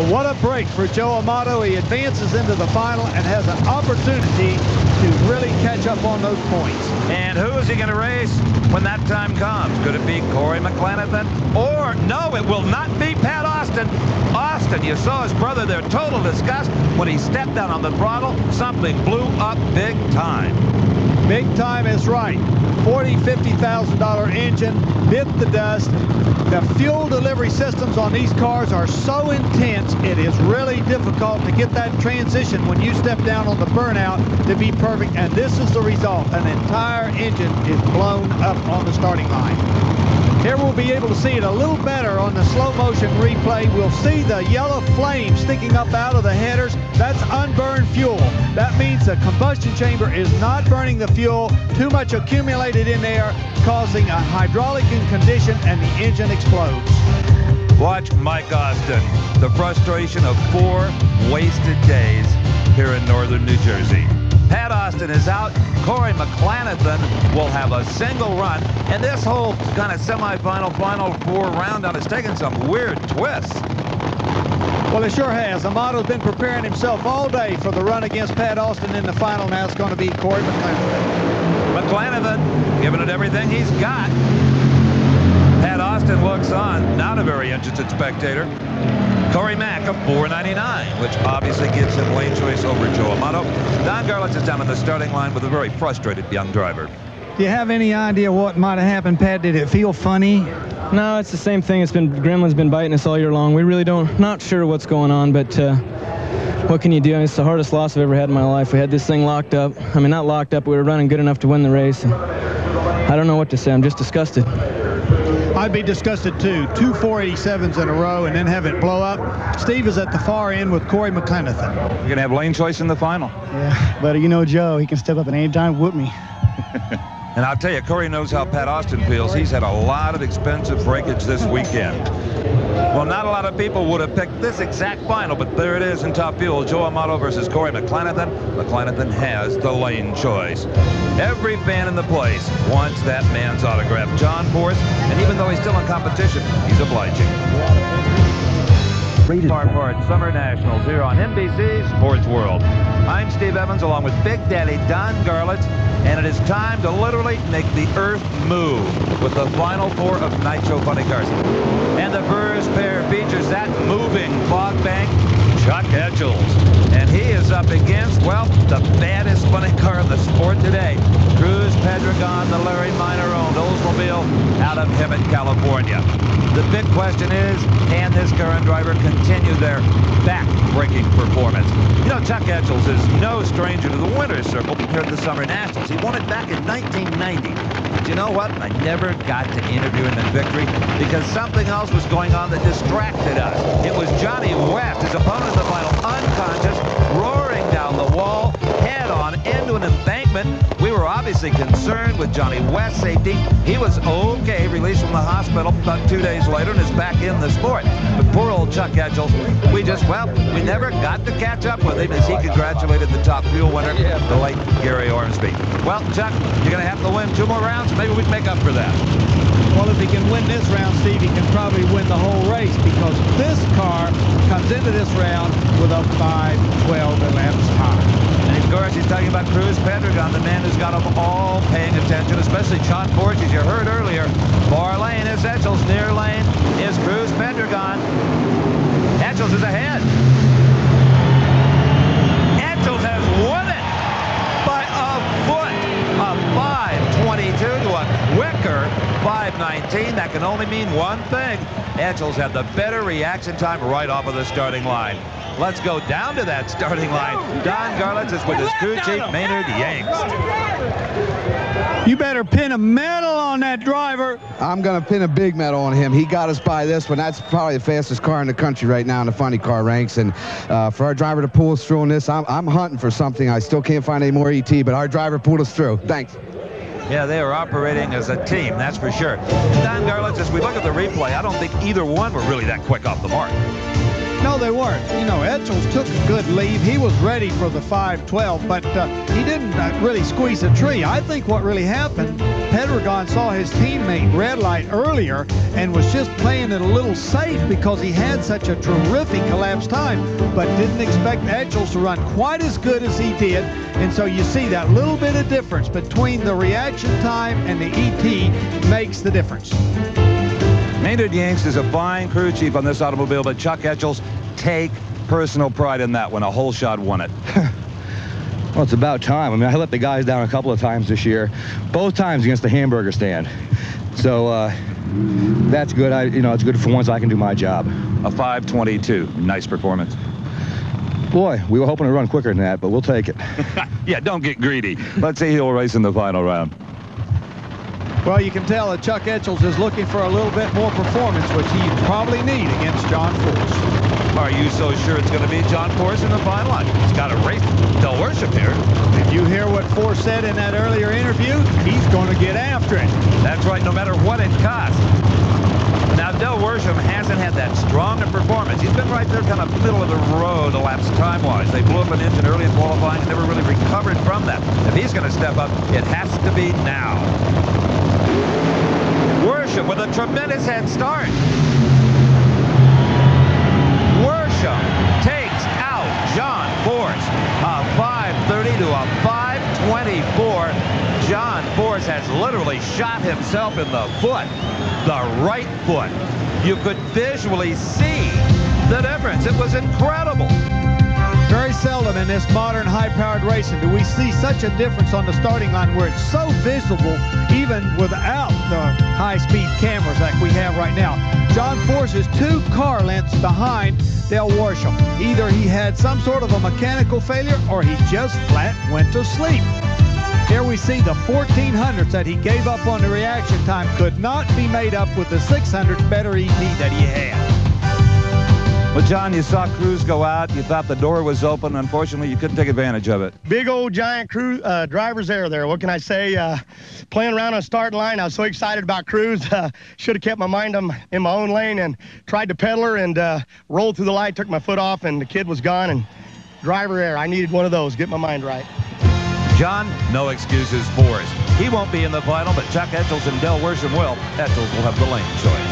Well, what a break for Joe Amato. He advances into the final and has an opportunity to really catch up on those points. And who is he going to race when that time comes? Could it be Corey McClanahan? Or, no, it will not be Pat Austin. Austin, you saw his brother there, total disgust. When he stepped down on the throttle, something blew up big time. Big time is right. $40,000, $50,000 engine, bit the dust. The fuel delivery systems on these cars are so intense, it is really difficult to get that transition when you step down on the burnout to be perfect, and this is the result. An entire engine is blown up on the starting line. Here we'll be able to see it a little better on the slow motion replay. We'll see the yellow flame sticking up out of the headers. That's unburned fuel. That means the combustion chamber is not burning the fuel. Too much accumulated in there, causing a hydraulic condition, and the engine explodes. Watch Mike Austin. The frustration of 4 wasted days here in northern New Jersey. Pat Austin is out. Corey McClanahan will have a single run. And this whole kind of semifinal, final 4 round-down has taken some weird twists. Well, it sure has. Amato's been preparing himself all day for the run against Pat Austin in the final. Now it's going to be Corey McClanahan. McClanahan giving it everything he's got. Pat Austin looks on, not a very interested spectator. Corey Mack of $4.99, which obviously gives him lane choice over Joe Amato. Don Garlits is down on the starting line with a very frustrated young driver. Do you have any idea what might have happened, Pat? Did it feel funny? No, it's the same thing. Gremlin's been biting us all year long. We really not sure what's going on, but what can you do? It's the hardest loss I've ever had in my life. We had this thing locked up. I mean, not locked up. We were running good enough to win the race. I don't know what to say. I'm just disgusted. I'd be disgusted too. 2 487s in a row and then have it blow up. Steve is at the far end with Corey McClanahan. You're going to have lane choice in the final. Yeah, but you know Joe, he can step up at any time, whoop me. And I'll tell you, Corey knows how Pat Austin feels. He's had a lot of expensive breakage this weekend. Well, not a lot of people would have picked this exact final, but there it is in Top Fuel. Joe Amato versus Corey McClanahan. McClanahan has the lane choice. Every fan in the place wants that man's autograph. John Force, and even though he's still in competition, he's obliging. Part Summernationals here on NBC Sports World. I'm Steve Evans along with Big Daddy Don Garlits, and it is time to literally make the earth move with the final 4 of Nitro Funny Cars. And the first pair features that moving fog bank, Chuck Etchells. And he is up against, well, the baddest funny car of the sport today. Cruz Pedregon, the Larry Minor-owned Oldsmobile out of Hemet, California. The big question is, can this current driver continue their back-breaking performance? You know, Chuck Etchells is no stranger to the winner's circle compared to the Summer Nationals. He won it back in 1990. But you know what? I never got to interview him in victory because something else was going on that distracted us. It was Johnny West, his opponent in the final, unconscious, roaring down the wall, head-on into an embankment. We were obviously concerned with Johnny West's safety. He was okay, released from the hospital about 2 days later and is back in the sport. But poor old Chuck Etchells, we never got to catch up with him as he congratulated the Top Fuel winner, the late Gary Ormsby. Well, Chuck, you're going to have to win 2 more rounds. Maybe we can make up for that. Well, if he can win this round, Steve, he can probably win the whole race because this car comes into this round with a 5.12 laps time. And of course, he's talking about Cruz Pedregon, the man who's got them all paying attention, especially Sean Forge, as you heard earlier. Far lane is Etchells, near lane is Cruz Pedregon. Etchells is ahead. Etchells has won it by a foot, a 5.22 to a quicker 5.19. That can only mean one thing. Etchells had the better reaction time right off of the starting line. Let's go down to that starting line. Don Garlits is with his crew chief, Maynard Yanks. You better pin a medal on that driver. I'm going to pin a big medal on him. He got us by this one. That's probably the fastest car in the country right now in the funny car ranks. And for our driver to pull us through on this, I'm hunting for something. I still can't find any more ET, but our driver pulled us through. Thanks. Yeah, they are operating as a team, that's for sure. Don Garlits, as we look at the replay, I don't think either one were really that quick off the mark. No, they weren't. You know, Etchels took a good lead. He was ready for the 512, but he didn't really squeeze a tree. I think what really happened, Pedregon saw his teammate red light earlier and was just playing it a little safe because he had such a terrific elapsed time, but didn't expect Etchels to run quite as good as he did. And so you see that little bit of difference between the reaction time and the ET makes the difference. Maynard Yanks is a fine crew chief on this automobile, but Chuck Etchels, take personal pride in that one. A whole shot won it. Well, it's about time. I mean, I let the guys down a couple of times this year, both times against the hamburger stand. So that's good. You know, it's good for once I can do my job. A 522. Nice performance. Boy, we were hoping to run quicker than that, but we'll take it. Yeah, don't get greedy. Let's see who'll race in the final round. Well, you can tell that Chuck Etchels is looking for a little bit more performance, which he probably need against John Force. Are you so sure it's going to be John Force in the final? He's got a race Del Worship here. If you hear what Force said in that earlier interview, he's going to get after it. That's right, no matter what it costs. Now, Del Worsham hasn't had that strong a performance. He's been right there kind of middle of the road elapsed time-wise. They blew up an engine early in qualifying and never really recovered from that. If he's going to step up, it has to be now. Worsham with a tremendous head start. Worsham takes out John Force. A 530 to a 524. John Force has literally shot himself in the foot, the right foot. You could visually see the difference. It was incredible. Very seldom in this modern high-powered racing do we see such a difference on the starting line where it's so visible even without the high-speed cameras like we have right now. John Force is 2 car lengths behind Del Worsham. Either he had some sort of a mechanical failure or he just flat went to sleep. Here we see the 1400s that he gave up on the reaction time could not be made up with the 600 better ET that he had. Well, John, you saw Cruz go out. You thought the door was open. Unfortunately, you couldn't take advantage of it. Big old giant crew driver's error there. What can I say? Playing around on the start line, I was so excited about Cruz. Should have kept my mind in my own lane and tried to pedal her and rolled through the light, took my foot off, and the kid was gone. And driver error. I needed one of those. Get my mind right. John, no excuses for us. He won't be in the final, but Chuck Etchels and Del Worsham will. Etchels will have the lane choice.